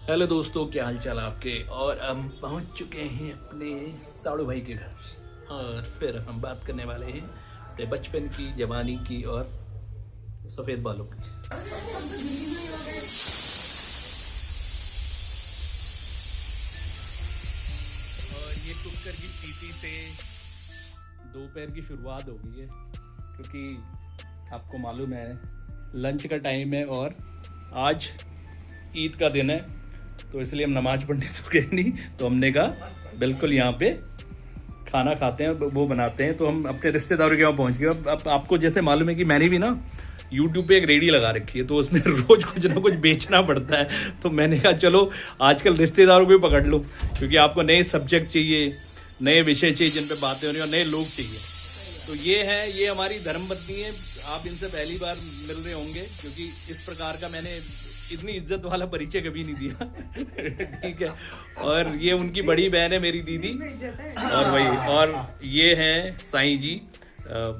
Hello दोस्तों, क्या हाल चाल आपके। और हम पहुंच चुके हैं अपने साड़ू भाई के घर और फिर हम बात करने वाले हैं अपने बचपन की, जवानी की और सफ़ेद बालों की। और ये कुकर की सीटी से दोपहर की शुरुआत हो गई है, क्योंकि आपको मालूम है लंच का टाइम है और आज ईद का दिन है, तो इसलिए हम नमाज पढ़ने तो गए नहीं, तो हमने कहा बिल्कुल यहाँ पे खाना खाते हैं, वो बनाते हैं। तो हम अपने रिश्तेदारों के यहाँ पहुँच गए। अब आपको जैसे मालूम है कि मैंने भी ना यूट्यूब पे एक रेडी लगा रखी है, तो उसमें रोज कुछ ना कुछ बेचना पड़ता है। तो मैंने कहा चलो आजकल रिश्तेदारों को भी पकड़ लो, क्योंकि आपको नए सब्जेक्ट चाहिए, नए विषय चाहिए जिन पे बातें हो रही और नए लोग चाहिए। तो ये हमारी धर्मपत्नी है। आप इनसे पहली बार मिल रहे होंगे, क्योंकि इस प्रकार का मैंने इतनी इज्जत वाला परिचय कभी नहीं दिया। ठीक है। और ये उनकी बड़ी बहन है, मेरी दीदी। और वही, और ये हैं साईं जी,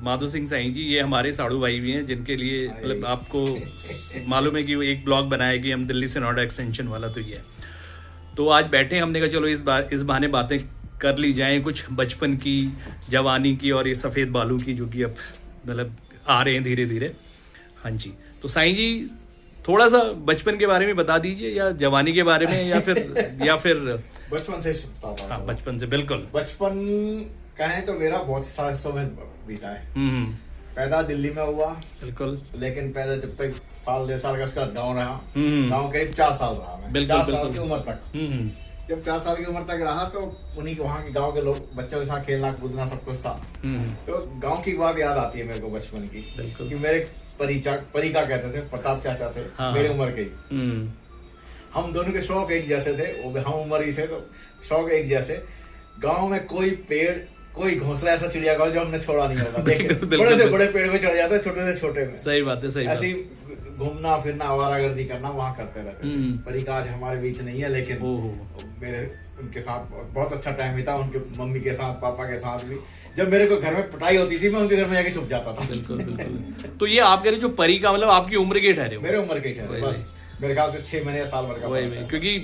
माधो सिंह साईं जी। ये हमारे साड़ू भाई भी हैं, जिनके लिए मतलब आपको मालूम है कि वो एक ब्लॉग बनाया कि हम दिल्ली से नोएडा एक्सटेंशन वाला, तो ये है। तो आज बैठे, हमने कहा चलो इस बहाने बातें कर ली जाएं, कुछ बचपन की, जवानी की और ये सफ़ेद बालों की, जो कि अब मतलब आ रहे हैं धीरे धीरे। हाँ जी। तो साईं जी थोड़ा सा बचपन के बारे में बता दीजिए, या जवानी के बारे में, या फिर बचपन से बताता हूं। हाँ, बचपन से बिल्कुल। बचपन कहें तो मेरा बहुत सारे समय बीता है। पैदा दिल्ली में हुआ बिल्कुल, लेकिन पैदा जब तक साल 1.5 साल का उसका गाँव रहा। हम्म। गाँव करीब 4 साल रहा मैं। बिल्कुल, 4 साल बिल्कुल। की उम्र तक। जब 4 साल की उम्र तक रहा तो उन्हीं के वहाँ के गांव के लोग बच्चों के साथ खेलना कूदना सब कुछ था। तो गांव की बात याद आती है मेरे को बचपन की, बिल्कुल। कि मेरे परिका कहते थे, प्रताप चाचा थे। हाँ। मेरी उम्र के ही। हम दोनों के शौक एक जैसे थे, वो भी हम उम्र ही थे, तो शौक एक जैसे। गांव में कोई पेड़, कोई घोंसला ऐसा चिड़ियाघर जो हमने छोड़ा नहीं होगा। देखे बड़े से बड़े पेड़ में चढ़ जाते, छोटे से छोटे में। सही बात है, सही बात। ऐसी घूमना फिरना, आवारागर्दी करना वहाँ करते रहते थे। परिका आज हमारे बीच नहीं है, लेकिन मेरे उनके साथ बहुत अच्छा टाइम बीता। उनके मम्मी के साथ, पापा के साथ भी। जब मेरे को घर में पिटाई होती थी, मैं उनके घर में जाके छुप जाता था। बिल्कुल बिल्कुल। तो ये आप कह रहे जो परी का मतलब आपकी उम्र के ठहरे हो? मेरे उम्र के ठहरे, बस मेरे ख्याल से 6 महीने या साल भर का। वही, क्योंकि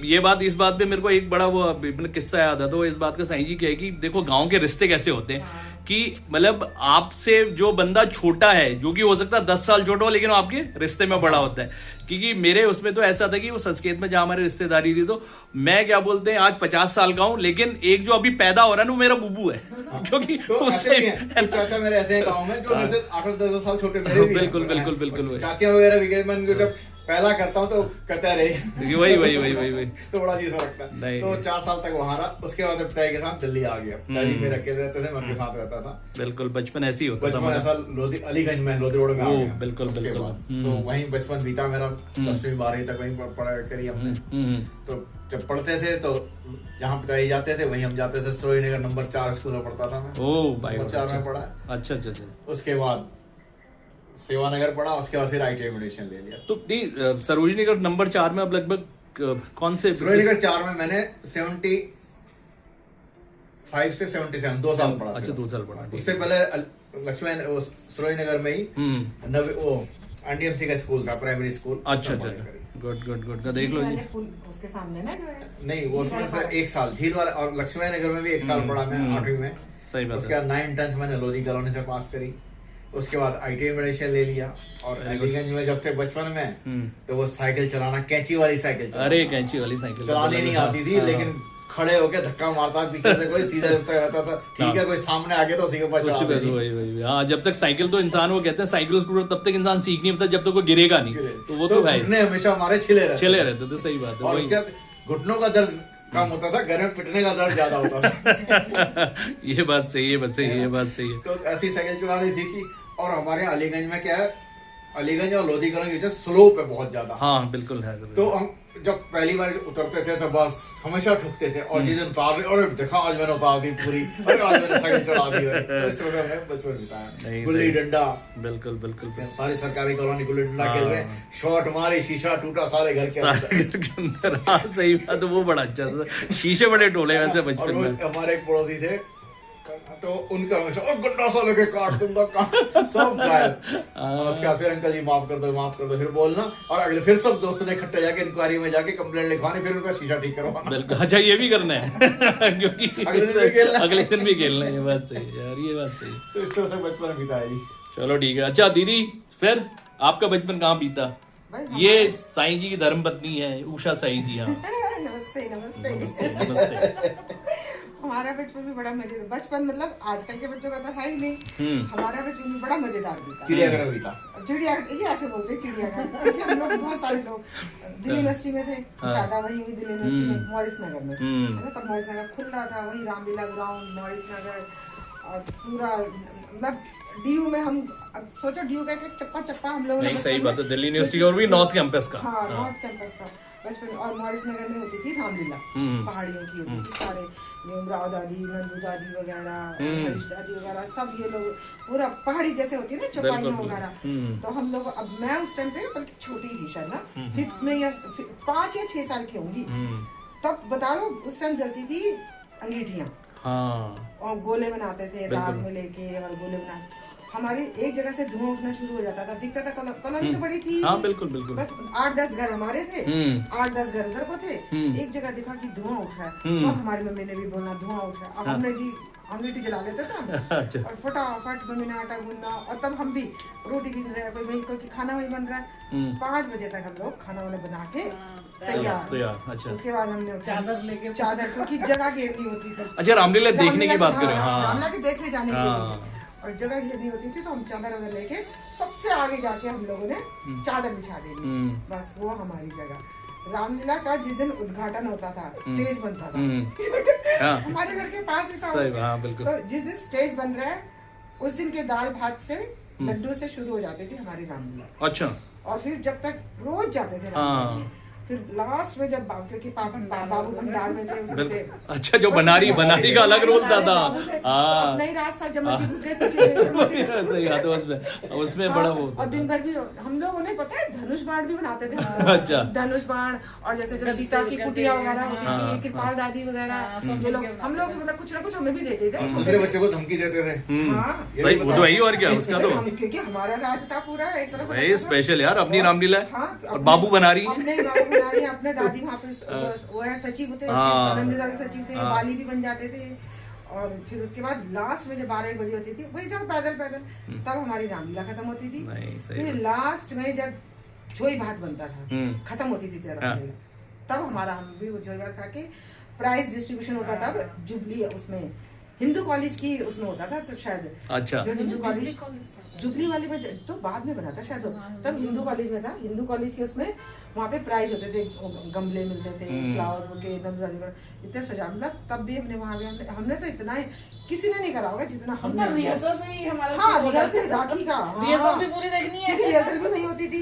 इस बात पे मेरे को एक बड़ा वो किस्सा याद आता है। वो इस बात का साईं जी क्या है कि देखो गांव के रिश्ते कैसे होते हैं, कि मतलब आपसे जो बंदा छोटा है, जो कि हो सकता है 10 साल छोटा हो, लेकिन वो आपके रिश्ते में बड़ा होता है। क्योंकि मेरे उसमें तो ऐसा था कि वो संस्कृत में जहां हमारी रिश्तेदारी थी, तो मैं क्या बोलते हैं आज 50 साल का हूं, लेकिन एक जो अभी पैदा हो रहा है ना, वो मेरा बुबू है। क्योंकि तो चाचा मेरे ऐसे हैं गाँव में जो मेरे से 8-10 साल छोटे। बिल्कुल बिल्कुल बिल्कुल। चाचियां वगैरह भी मैं जब पहला करता हूँ तो कहते रहे वही तो बड़ा अजीब सा लगता है। तो 4 साल तक वहां रहा। उसके बाद पिताजी के साथ दिल्ली आ गया। पिताजी मेरे अकेले रहते थे, मैं उनके साथ रहता था। बिल्कुल, बचपन ऐसी होता था। बचपन ऐसा अलीगंज में लोधी रोड में आ गया। बिल्कुल उसके बिल्कुल। बाद तो वहीं बचपन बीता मेरा। 10वीं 12वीं तक वहीं पढ़ाई करी हमने। तो जब पढ़ते थे तो जहाँ पिताजी जाते थे वहीं हम जाते थे। सरोजनी नगर नंबर 4 स्कूल में पढ़ता था मैं। नंबर 4 में पढ़ा। अच्छा। उसके बाद सेवानगर पढ़ा। उसके बाद फिर ITI में एडमिशन ले लिया। तो नहीं, सरोजनी नगर नंबर 4 में अब लगभग कौन से? सरोजनी नगर 4 में मैंने 75 से 77 2 साल पढ़ा। अच्छा, 2 साल पढ़ा। उससे पहले लक्ष्मण सरोजनी नगर में ही वो NDMC का स्कूल था, प्राइमरी स्कूल। अच्छा। गुड। देख लो जी, उसके सामने ना जो है। नहीं, वो उसमें से 1 साल झील वाला, और लक्ष्मण नगर में भी 1 साल पढ़ा मैं 8वीं में। सही बात। उसके बाद 9th 10th मैंने लोधी कॉलोनी से पास करी। उसके बाद ITI में एडमिशन ले लिया। और अलीगंज में जब थे बचपन में, तो वो साइकिल चलाना, कैंची वाली साइकिल चलाना। अरे कैंची वाली साइकिल चलानी नहीं आती थी, लेकिन खड़े होके धक्का मारता पीछे से कोई, सीधा जब तक रहता था ठीक है, कोई सामने आगे तो सीधे पर चला देनी। वही। हाँ, जब तक साइकिल, तो इंसान वो कहते हैं साइकिल स्कूटर तब तक इंसान सीख नहीं पाता जब तक वो गिरेगा नहीं। तो वो तो भाई घुटने हमेशा हमारे छिले रहते थे। सही बात है। और उसके बाद घुटनों का दर्द कम होता था, घर में पिटने का दर्द ज्यादा होता था। ये बात सही है। तो ऐसी साइकिल चलानी सीखी। और हमारे अलीगंज में क्या है, अलीगंज और लोधी कॉलोनी जो स्लोप है बहुत ज्यादा। हाँ बिल्कुल है। तो हम जब पहली बार उतरते थे तो बस हमेशा ठुकते थे। और जिस दिन उतार दी, अरे देखा आज मैंने उतार दी पूरी, अरे आज मैंने साइकिल चढ़ा दी। तो इस तरह से हमने बचपन बिताया। गुल्ली डंडा, बिल्कुल। सारी सरकारी कॉलोनी गुल्ली डंडा खेल रहे, शॉट मारी, शीशा टूटा सारे घर के अंदर। हाँ सही बात। वो बड़ा अच्छा शीशे बड़े टोले वैसे बचपन में। हमारे एक पड़ोसी थे, तो उनका हमेशा ओ गड्ढा सा लेके काट दूंगा सब गायब। और उसके बाद फिर अंकल जी माफ कर दो फिर बोलना, और अगले फिर सब दोस्तों ने इकट्ठे जाके इंक्वायरी में जाके कंप्लेंट लिखवानी, फिर उनका शीशा ठीक करवाना। बिल्कुल, अच्छा ये भी करना है क्योंकि अगले दिन भी खेलना है। ये बात सही है यार, ये बात सही है। तो इस तरह से बचपन बीता है जी। चलो ठीक है। अच्छा दीदी, फिर आपका बचपन कहाँ बीता? ये साईं जी की धर्मपत्नी है उषा साईं जी। हाँ नमस्ते नमस्ते नमस्ते। हमारा बचपन भी बड़ा मजेदार, बचपन मतलब आजकल के बच्चों का तो है ही नहीं। हमारा बचपन भी बड़ा मजेदार बीता। चिड़ियाघर बीता। चिड़ियाघर ये ऐसे बोलते हैं चिड़ियाघर, क्योंकि हम लोग बहुत सारे लोग दिल्ली यूनिवर्सिटी में थे, ज्यादा वही हुई दिल्ली यूनिवर्सिटी में, मॉरिस नगर में है ना। तब मॉरिस नगर खुल रहा था, वही रामलीला ग्राउंड, मॉरिस नगर, और पूरा मतलब डीयू में हम अब सोचो डीयू का एक चप्पा चप्पा हम लोगों ने सही बात है, दिल्ली यूनिवर्सिटी और भी नॉर्थ कैंपस का। हाँ नॉर्थ कैंपस का बचपन। और मॉरिस नगर में होती थी रामलीला, पहाड़ियों की होती थी, सारे राव दादी, नंदू दादी वगैरह, हरीश दादी वगैरह, सब ये लोग पूरा पहाड़ी जैसे होती है ना चौपाइयाँ वगैरह। तो हम लोग, अब मैं उस टाइम पे बल्कि छोटी थी शायद ना, 5th में या 5 या 6 साल की होंगी, तब बता लो उस टाइम जलती थी अंगीठियाँ। हाँ। और गोले बनाते थे रात में लेके, और गोले बना हमारी एक जगह से धुआं उठना शुरू हो जाता था, दिखता था कॉलोनी तो बड़ी थी। हाँ बिल्कुल बिल्कुल। बस 8-10 घर हमारे थे, 8-10 घर उधर को थे। एक जगह देखा कि धुआं उठ रहा है, तो हमारी मम्मी ने भी बोलना धुआं उठ रहा है। अब हमने जी अंगीठी जला लेते थे और फटाफट मम्मी ने आटा गूंदना, और तब हम भी रोटी भी रहे, कोई वही कोई खाना वही बन रहा है। 5 बजे तक हम लोग खाना वाना बना के तैयार। अच्छा। उसके बाद हमने चादर क्योंकि जगह घेरनी होती थी। अच्छा रामलीला देखने की बात करें। हाँ रामलीला के देखने जाने के लिए, और जगह घेरनी होती थी, तो हम चादर वादर लेके सबसे आगे जाके हम लोगों ने चादर बिछा देनी, बस वो हमारी जगह। रामलीला का जिस दिन उद्घाटन होता था, स्टेज बनता था हमारे घर के पास ही था। तो जिस दिन स्टेज बन रहा है उस दिन के दाल भात से, लड्डू से शुरू हो जाती थी हमारी रामलीला। अच्छा। और फिर जब तक रोज जाते थे रामलीला, फिर लास्ट में जब क्योंकि बाबू भंडार में थे उसमें थे। अच्छा, जो बनारी का अलग रोल था। नहीं रास्ता जमल जी घुस गए पीछे सही बात है, उसमें बड़ा वो। और दिन भर भी हम लोगों ने पता है धनुष बाण भी बनाते थे। अच्छा। धनुष बाण, और जैसे जब सीता की कुटिया वगैरह होती थी, कृपाल दादी वगैरह, ये लोग हम लोग मतलब कुछ ना कुछ हमें भी देते थे, दूसरे बच्चों को धमकी देते थे। वही और क्या उसका तो, क्योंकि हमारा राज था पूरा एक तरफ वही स्पेशल यार, अपनी रामलीला। और बाबू बनारी, अपने दादी वहाँ पे वो है सचिव थे, नंदी दादी सचिव थे, वाली भी बन जाते थे। और फिर उसके बाद लास्ट में जब 12 बजे होती थी, वही था पैदल तब हमारी रामलीला खत्म होती थी। फिर लास्ट में जब झोई भात बनता था, खत्म होती थी रामलीला, तब हमारा हम भी वो झोई भात खा के प्राइज डिस्ट्रीब्यूशन होता था। तब जुबली उसमें हिंदू कॉलेज की उसमें होता था सब शायद। अच्छा। जो हिंदू कॉलेज जुबली वाली में तो बाद में बना था शायद, तब हिंदू कॉलेज में था। हिंदू कॉलेज के उसमें वहाँ पे प्राइज होते थे, गमले मिलते थे, फ्लावर बुके, इतने सजा, मतलब तब भी हमने वहाँ भी हमने तो इतना किसी ने नहीं करा होगा जितना हमने। रिहर्सल से ही हमारा। हाँ रिहर्सल से राखी का रिहर्सल भी पूरी देखनी है, रिहर्सल भी नहीं होती थी।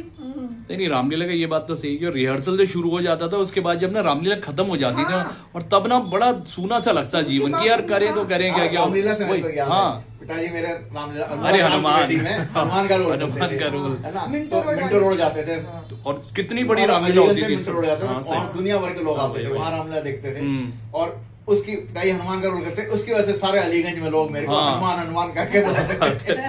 नहीं रामलीला का ये बात तो सही है, रिहर्सल से शुरू हो जाता था, उसके बाद जब ना रामलीला खत्म हो जाती थी, और तब ना बड़ा सूना सा लगता जीवन की, यार करें तो करें क्या क्या। हाँ पिताजी मेरे रामलीला, अरे हनुमान का रोल है ना, मिंटो रोड जाते थे, और कितनी बड़ी रामलीला होती थी, मिंटो रोड जाते थे, और दुनिया भर के लोग आते थे वहाँ रामलीला देखते थे। और उसकी पिताजी हनुमान का रोल करते, उसकी वजह से सारे अलीगंज में लोग मेरे को हनुमान करके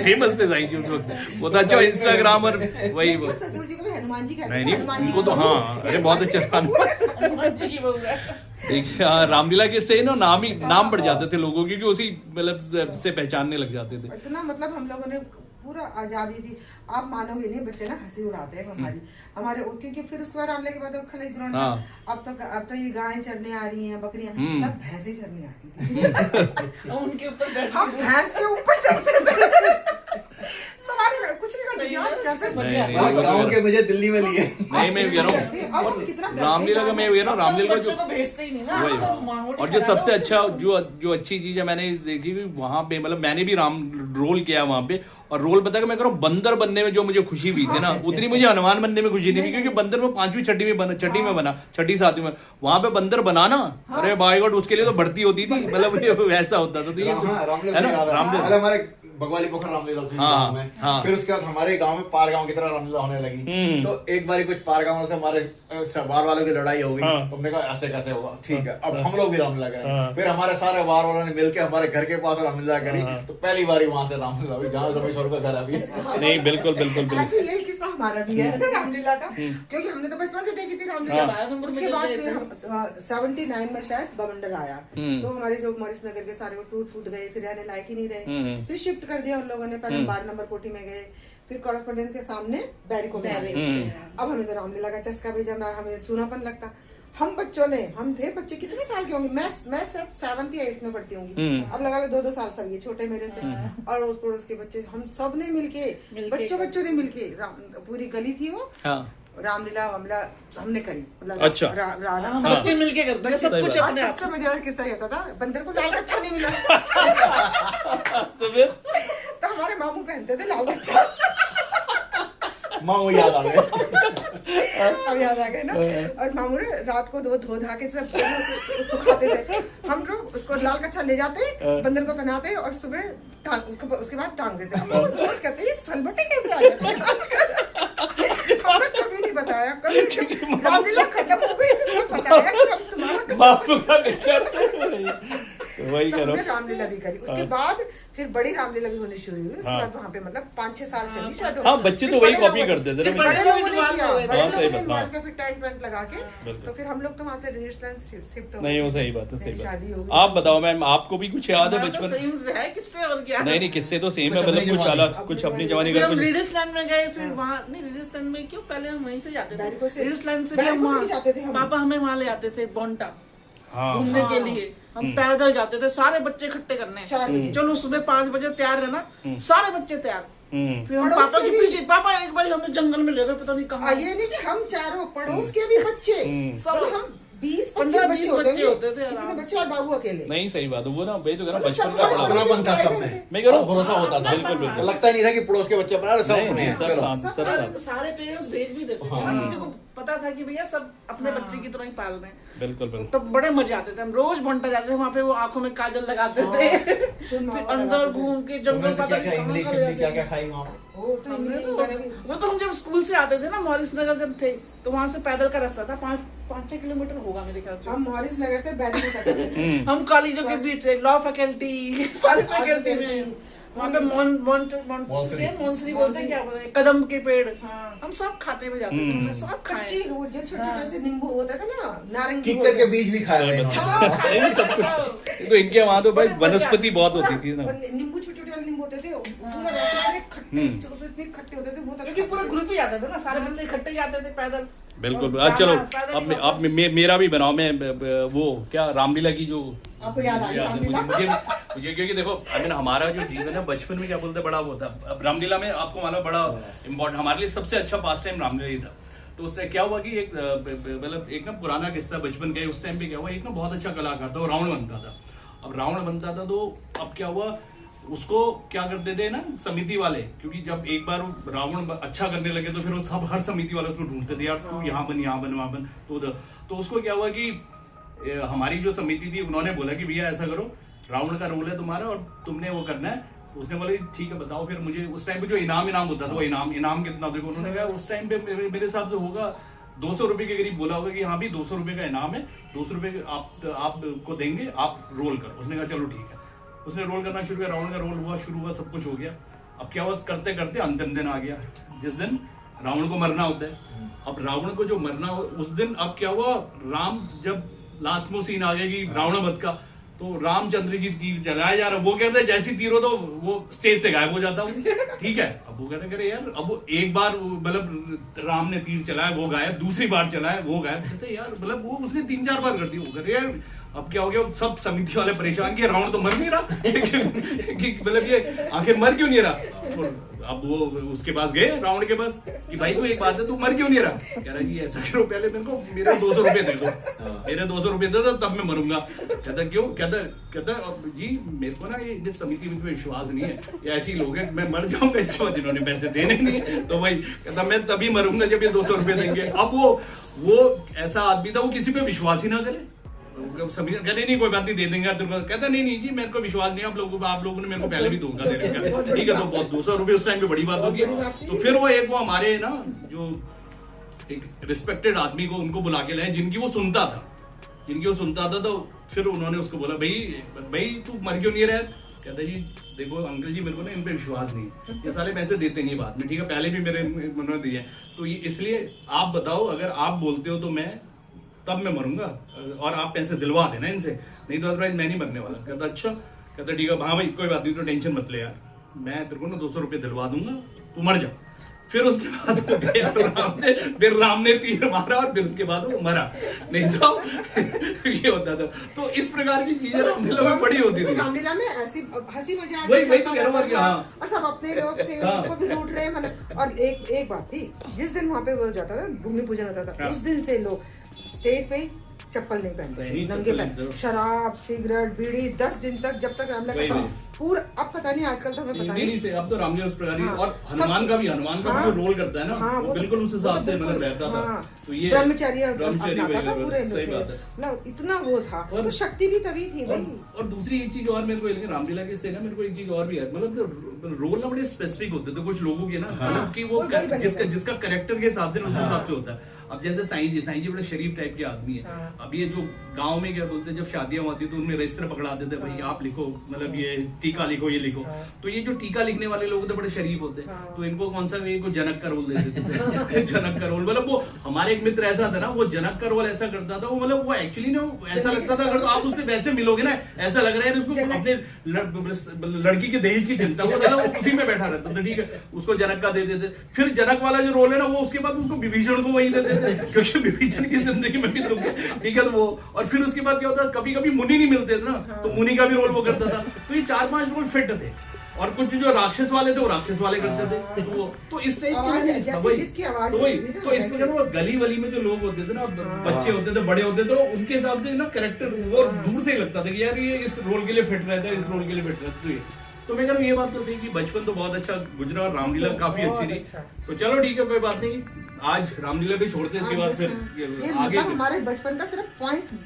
फेमस थे साईं जी उस वक्त। वो था जो इंस्टाग्राम और वही वो ससुर जी को भी हनुमान जी कहते हैं। नहीं उनको तो हाँ, अरे बहुत अच्छा हनुमान जी की बहू है। देखिए रामलीला के से ना नाम बढ़ जाते थे लोगों की, कि उसी मतलब से पहचानने लग जाते थे। इतना मतलब हम लोगों ने पूरा आजादी थी। आप मानोगे नहीं, बच्चे ना हंसी उड़ाते हैं हमारे क्योंकि फिर उसके बाद रामलीला के बाद खले अब तो ये गायें चरने आ रही हैं, बकरियां, तब भैंसें चरने आती थी। उनके ऊपर हम भैंस के ऊपर चढ़ते थे, सवारी कुछ नहीं करते यार, कैसे गाँव के मुझे दिल्ली में लिए। नहीं मैं कह रहा हूँ रामलीला का, मैं कह रहा हूँ रामलीला का जो भेजते ही नहीं ना। और जो सबसे अच्छा जो अच्छी चीज है मैंने देखी वहां पे, मतलब मैंने भी रोल किया वहां पे, और रोल बता के मैं कह रहा हूँ बंदर बनने में जो मुझे खुशी हुई थी ना, उतनी मुझे हनुमान बनने में खुशी नहीं थी, क्योंकि बंदर में 5वीं छठी में बना, छठी 7वीं में वहां पे बंदर बनाना, अरे बाय गॉड उसके लिए तो बढ़ती होती थी, मतलब वैसा होता था। तो ये है ना रामलीला, हमारे बगवाली पोखर रामलीला होती थी हाँ, गाँव में। हाँ। फिर उसके बाद हमारे गांव में पार गांव की तरह रामलीला होने लगी। तो एक बारी कुछ पार गांव से हमारे वार वालों की लड़ाई हो गई। हाँ। तो हमने कहा ऐसे कैसे होगा, ठीक है अब हम लोग भी रामलीला करेंगे। फिर हमारे सारे वार वालों ने मिलकर हमारे घर के पास रामलीला करी। तो पहली बारी वहां से रामलीला हुई जहाँ रमेश्वर का घर अभी। नहीं बिल्कुल बिल्कुल बिल्कुल। ऐसे यही किस्सा हमारा भी है रामलीला का, क्योंकि हमने तो बचपन से देखी थी रामलीला। उसके बाद फिर हम 79 में शायद बवंडर आया, तो हमारे जो मॉरिस नगर के सारे वो टूट फूट गए, फिर रहने लायक ही नहीं रहे। फिर शिफ्ट कर दिया उन लोगों ने, पहले 12 नंबर कोठी में गए, फिर कॉरेस्पोंडेंस के सामने बैरिको में आ गए। अब हमें तो रामलीला का चस्का भी जम रहा, हमें सूनापन लगता। हम बच्चों ने, हम थे बच्चे कितने साल के होंगे, मैं 7th या 8th में पढ़ती होंगी, अब लगा लो 2-2 साल सब, ये छोटे मेरे से, और उस पड़ोस के बच्चे, हम सब ने मिलके बच्चों ने मिलके, पूरी गली थी वो, रामलीला वामला हमने करी, मतलब अच्छा। बच्चे मिलके करते हैं सब कुछ अपने आप। सबसे मजेदार किस्सा ये होता था, बंदर को लाल कच्छा नहीं मिला तो हमारे मामू पहनते थे लाल कच्छा। मामू याद आ गए। अब याद आ गए ना। और मामू ने रात को धो धा के सब सुखाते थे, हम लोग उसको लाल कच्छा ले जाते, बंदर को पहनाते और सुबह टांग उसको, उसके बाद टांग देते। हम लोग सोच कहते हैं सलबटे कैसे आ जाते हैं आजकल। हमने कभी नहीं बताया, कभी रामलीला खत्म हो गई तो बताया कि हम तुम्हारा बापू का कच्चा वही करो। रामलीला भी करी। उसके बाद फिर बड़ी रामलीला भी होनी शुरू हुई। उसके बाद वहाँ पे मतलब 5-6 साल चली शायद। हाँ, बच्चे तो वही कॉपी करते थे ना। बड़े लोगों ने किया, हाँ, बड़े सही लोगों ने बात, हाँ। के फिर टेंट वेंट लगा के, तो फिर हम लोग तो वहाँ से रिजिस्ट्रेशन शिफ्ट हो गए। नहीं वो सही बात है, सही शादी हो बात। गई। आप बताओ मैम, आपको भी कुछ याद है हमारा तो बचपन? सेम से है, किससे और क्या। नहीं किससे तो सेम है, कुछ मतलब अपनी कुछ जवानी। अलग, कुछ अपनी जवानी फिर का हम कुछ। रेडियस लैंड में गए, फिर वहाँ नहीं रेडियस लैंड में क्यों, पहले हम वहीं से जाते थे, बैरिको से- रेडियस लैंड से भी हम बैरिको से भी वहाँ, जाते थे हम। पापा हमें वहाँ ले आते थे बोंटा हाँ घूमने के लिए। हम पैदल जाते थे, सारे बच्चे इकट्ठे करने। 4 बजे। चलो सुबह 5 बजे तैयार रहना, सारे बच्चे तैयार। फिर हम पड़ोस पापा के के भी- पीछे, पापा एक बार हमें जंगल में ले गए, पता नहीं कहाँ। ये नहीं कि हम चारों, पड़ोस के भी बच्चे, सब हम 20-25 15-20 बच्चे बच्चे होते थे इतने आराम बच्चे और बाबू अकेले। नहीं सही बात है वो ना, वही तो कह रहा हूँ, मतलब बचपन का सब बड़ा अपनापन था सब में, मैं कह रहा हूँ, भरोसा होता था। बिल्कुल बिल्कुल। लगता ही नहीं था कि पड़ोस के बच्चे अपना रहे, सब नहीं अपने नहीं हैं। सब चलो। साथ, सब साथ। सारे पेरेंट्स भेज भी देते थे ना, किसी को पता था कि भैया सब अपने बच्चे की तरह ही पाल रहे हैं। बिल्कुल बिल्कुल। तो बड़े मजे आते थे, हम रोज बोंटा जाते थे वहाँ पे, वो आंखों में काजल लगाते थे, फिर अंदर घूम के जंगल तुमने तो पता क्या नहीं क्या कहाँ इंग्लिश कहाँ हिंदी ले क्या जाते क्या थे। खाई वहाँ पे? हमने तो वो तो हम जब स्कूल से आते थे ना, मॉरिस नगर जब थे, तो वहाँ से पैदल का रास्ता था, 5-6 किलोमीटर होगा मेरे ख्याल से। हम मॉरिस नगर से बैरिको तक जाते थे। हम कॉलेजों के बीच से, लॉ फैकल्टी, सारी फैकल्टी में, वहाँ पे मोंसरी। मोंसरी बोलते हैं, क्या बोलते हैं, कदम के पेड़, हम सब खाते हुए जाते थे, हमने सब खाए। कच्ची वो जो छोटे-छोटे से नींबू होते थे ना, नारंगी किक्कर के बीज भी खाए हुए हैं। सब खाए नहीं, सब कुछ। सब। तो इनके वहाँ तो भाई बड़े मजे वनस्पति आते बहुत होती थी ना। नींबू छोटे-छोटे वाले नींबू होते थे, पूरा वैसे इतने खट्टे, उसमें इतने खट्टे होते थे, वो तक क्योंकि पूरा ग्रुप ही जाते थे ना, सारे बच्चे इकट्ठे जाते थे पैदल। बिल्कुल। और चलो पैदल अब ही आप वापस। मेरा भी बनाओ, मैं वो क्या रामलीला की जो आपको याद आ गया याद है रामलीला? मुझे क्योंकि देखो आई मीन हमारा जो जीवन है बचपन में क्या बोलते हैं, बड़ा वो था। अब रामलीला में आपको मालूम बड़ा इम्पोर्टेंट, हमारे लिए सबसे अच्छा पास टाइम रामलीला ही था। तो उसने क्या हुआ कि एक मतलब एक ना पुराना किस्सा बचपन का, उस टाइम पे क्या हुआ, एक ना बहुत अच्छा कलाकार था, वो रावण बनता था। अब रावण बनता था तो अब क्या हुआ, उसको क्या करते थे ना समिति वाले, क्योंकि जब एक बार रावण अच्छा करने लगे तो फिर वो सब हर समिति वाले उसको ढूंढते थे, यार तू यहाँ बन वहां बन। तो उसको क्या हुआ कि हमारी जो समिति थी उन्होंने बोला कि भैया ऐसा करो, रावण का रोल है तुम्हारा और तुमने वो करना है। उसने बोला ठीक है बताओ। फिर मुझे उस टाइम पे जो इनाम होता था, वो इनाम कितना, देखो उन्होंने कहा उस टाइम पे मेरे हिसाब से होगा 200 रुपए के करीब बोला होगा कि हाँ भी 200 रुपए का इनाम है, 200 रुपए आपको देंगे, आप रोल करो। उसने कहा चलो ठीक है। उसने रोल करना शुरू किया, रावण का रोल शुरू हुआ, सब कुछ हो गया। अब क्या हुआ, करते करते अंतिम दिन आ गया, जिस दिन रावण को मरना होता है। अब रावण को जो मरना हो उस दिन, अब क्या हुआ, राम जब लास्ट में सीन आ गया कि रावण वध का, तो रामचंद्र जी तीर चलाया जा रहा, वो कहते हैं जैसी तीर हो तो वो स्टेज से गायब हो जाता हूँ। ठीक है, अब वो कहते हैं यार, अब वो एक बार मतलब राम ने तीर चलाया वो गायब, दूसरी बार चलाया वो गायब, कहते यार मतलब वो उसने 3-4 बार कर दी। वो कहते यार अब क्या हो गया, सब समिति वाले परेशान कि रावण तो मर नहीं रहा मतलब ये आखिर मर क्यों नहीं रहा। अब वो उसके पास गए, रावण के पास, कि भाई तू एक बात है, तू मर क्यों नहीं रहा। कह रहा कि ऐसा करो, पहले मेरे को मेरे 200 रुपए दे दो, मेरे 200 रुपए दे दो तब मैं मरूंगा। कहता क्यों, कहता जी मेरे को ना ये समिति में विश्वास नहीं है, ये ऐसी लोग हैं, मैं मर जाऊंगा इसके बाद जिन्होंने पैसे देने नहीं है, तो भाई कहता मैं तभी मरूंगा जब ये 200 रुपए देंगे। अब वो ऐसा आदमी था, वो किसी पे विश्वास ही ना करे, तो सभी कहते नहीं कोई बात नहीं दे देंगे आप, कहता नहीं जी मेरे को विश्वास नहीं, आप लोगों ने मेरे को पहले भी धोखा दे रखा, ठीक है, तो बहुत 200 रुपये उस टाइम पे बड़ी बात होती है। तो फिर वो एक वो हमारे ना जो एक रिस्पेक्टेड आदमी को उनको बुला के लाए जिनकी वो सुनता था, तो फिर उन्होंने उसको बोला भाई तू मर क्यों नहीं रहा? कहता जी देखो अंकल जी मेरे को ना इन पे विश्वास नहीं है, ये साले पैसे देते नहीं बाद में, ठीक है, पहले भी मेरे उन्होंने दिए, तो ये इसलिए आप बताओ अगर आप बोलते हो तो तब मैं मरूंगा, और आप पैसे दिलवा देना इनसे, नहीं तो अदरवाइज मैं नहीं मरने वाला। कहता अच्छा, कहता ठीक है हाँ भाई कोई बात नहीं, तो टेंशन मत ले यार, मैं तेरे को ना 200 रुपये दिलवा दूंगा, तू मर जा। फिर उसके बाद वो गया फिर राम ने तीर मारा और फिर उसके बाद वो मरा, नहीं तो ये होता था। तो इस प्रकार की चीजें रामलीला में बड़ी होती थी। रामलीला में ऐसी हंसी मजाक वही तो कह रहा हूँ कि हाँ, और सब अपने लोग थे, उनको भी लूट रहे, मतलब। और एक बात थी, जिस दिन वहाँ पे वो जाता था भूमि पूजन होता था, उस दिन से लोग स्टेज पे चप्पल नहीं पहनते, नंगे पैर, शराब सिगरेट बीड़ी 10 दिन तक, जब तक रामलीला पूरा। अब पता नहीं आजकल तो हमें पता नहीं, अब तो रामलीला उस प्रकार, और हनुमान का भी जो रोल करता है ना, वो बिल्कुल उस हिसाब से मतलब रहता था। तो ये ब्रह्मचर्य अपनाता था पूरे लोग, मतलब इतना वो था, तो शक्ति भी तभी थी भाई। और दूसरी एक चीज और मेरे को रामलीला के से ना मेरे को एक चीज और भी है, मतलब रोल ना बड़े स्पेसिफिक होते थे कुछ लोगों के ना, मतलब कि वो जिसका कैरेक्टर के हिसाब से उस हिसाब से होता है। अब जैसे साईं जी बड़े शरीफ टाइप के आदमी है। अब ये जो गांव में क्या बोलते हैं, जब शादियां होती तो उनमें रजिस्टर पकड़ा देते, भाई आप लिखो, मतलब ये टीका लिखो, ये लिखो। तो ये जो टीका लिखने वाले लोग थे बड़े शरीफ होते, तो इनको कौन सा इनको जनक का रोल दे देते थे। जनक का रोल, मतलब वो हमारे एक मित्र ऐसा था ना, वो जनक का रोल ऐसा करता था, वो मतलब वो एक्चुअली ना ऐसा लगता था, अगर तो आप उससे वैसे मिलोगे ना, ऐसा लग रहा है उसको अपने लड़की के दहेज की चिंता, वो मतलब उसी में बैठा रहता था, ठीक है, उसको जनक का दे देते। फिर जनक वाला जो रोल है ना, वो उसके बाद उसको विभीषण को वही दे देते, क्योंकि विभीषण की जिंदगी में भी दुख है, ठीक है, तो वो। और फिर उसके बाद क्या होता है, कभी कभी मुनि नहीं मिलते थे ना, तो मुनि का भी रोल वो करता था। तो ये 4-5 रोल फिट थे, और कुछ जो राक्षस वाले थे वो राक्षस वाले करते थे। तो इस टाइप की तो इसमें वो गली वली में जो लोग होते थे ना, बच्चे होते थे, बड़े होते थे, तो उनके हिसाब से ना कैरेक्टर वो दूर से ही लगता था कि यार ये इस रोल के लिए फिट रहता है, इस रोल के लिए फिट रहता है। तो मैं कह रहा हूँ ये बात तो सही कि बचपन तो बहुत अच्छा गुजरा और रामलीला काफी अच्छी रही। तो चलो ठीक है, कोई बात नहीं, आज रामलीला भी छोड़ते हैं, इसके बाद फिर आगे हमारे बचपन का सिर्फ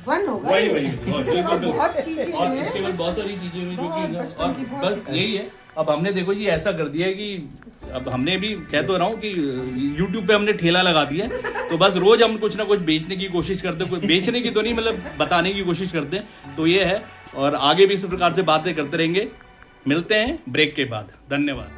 .1 होगा, वही बहुत चीजें और इसके बाद बहुत सारी चीजें हुई जो कि बस यही है। अब हमने देखो जी ऐसा कर दिया है कि अब हमने भी कह तो रहा हूँ कि YouTube पे हमने ठेला लगा दिया है, तो बस रोज हम कुछ ना कुछ बेचने की कोशिश करते हैं, कोई बेचने की तो नहीं, मतलब बताने की कोशिश करते हैं। तो ये है, और आगे भी इस प्रकार से बातें करते रहेंगे। मिलते हैं ब्रेक के बाद, धन्यवाद।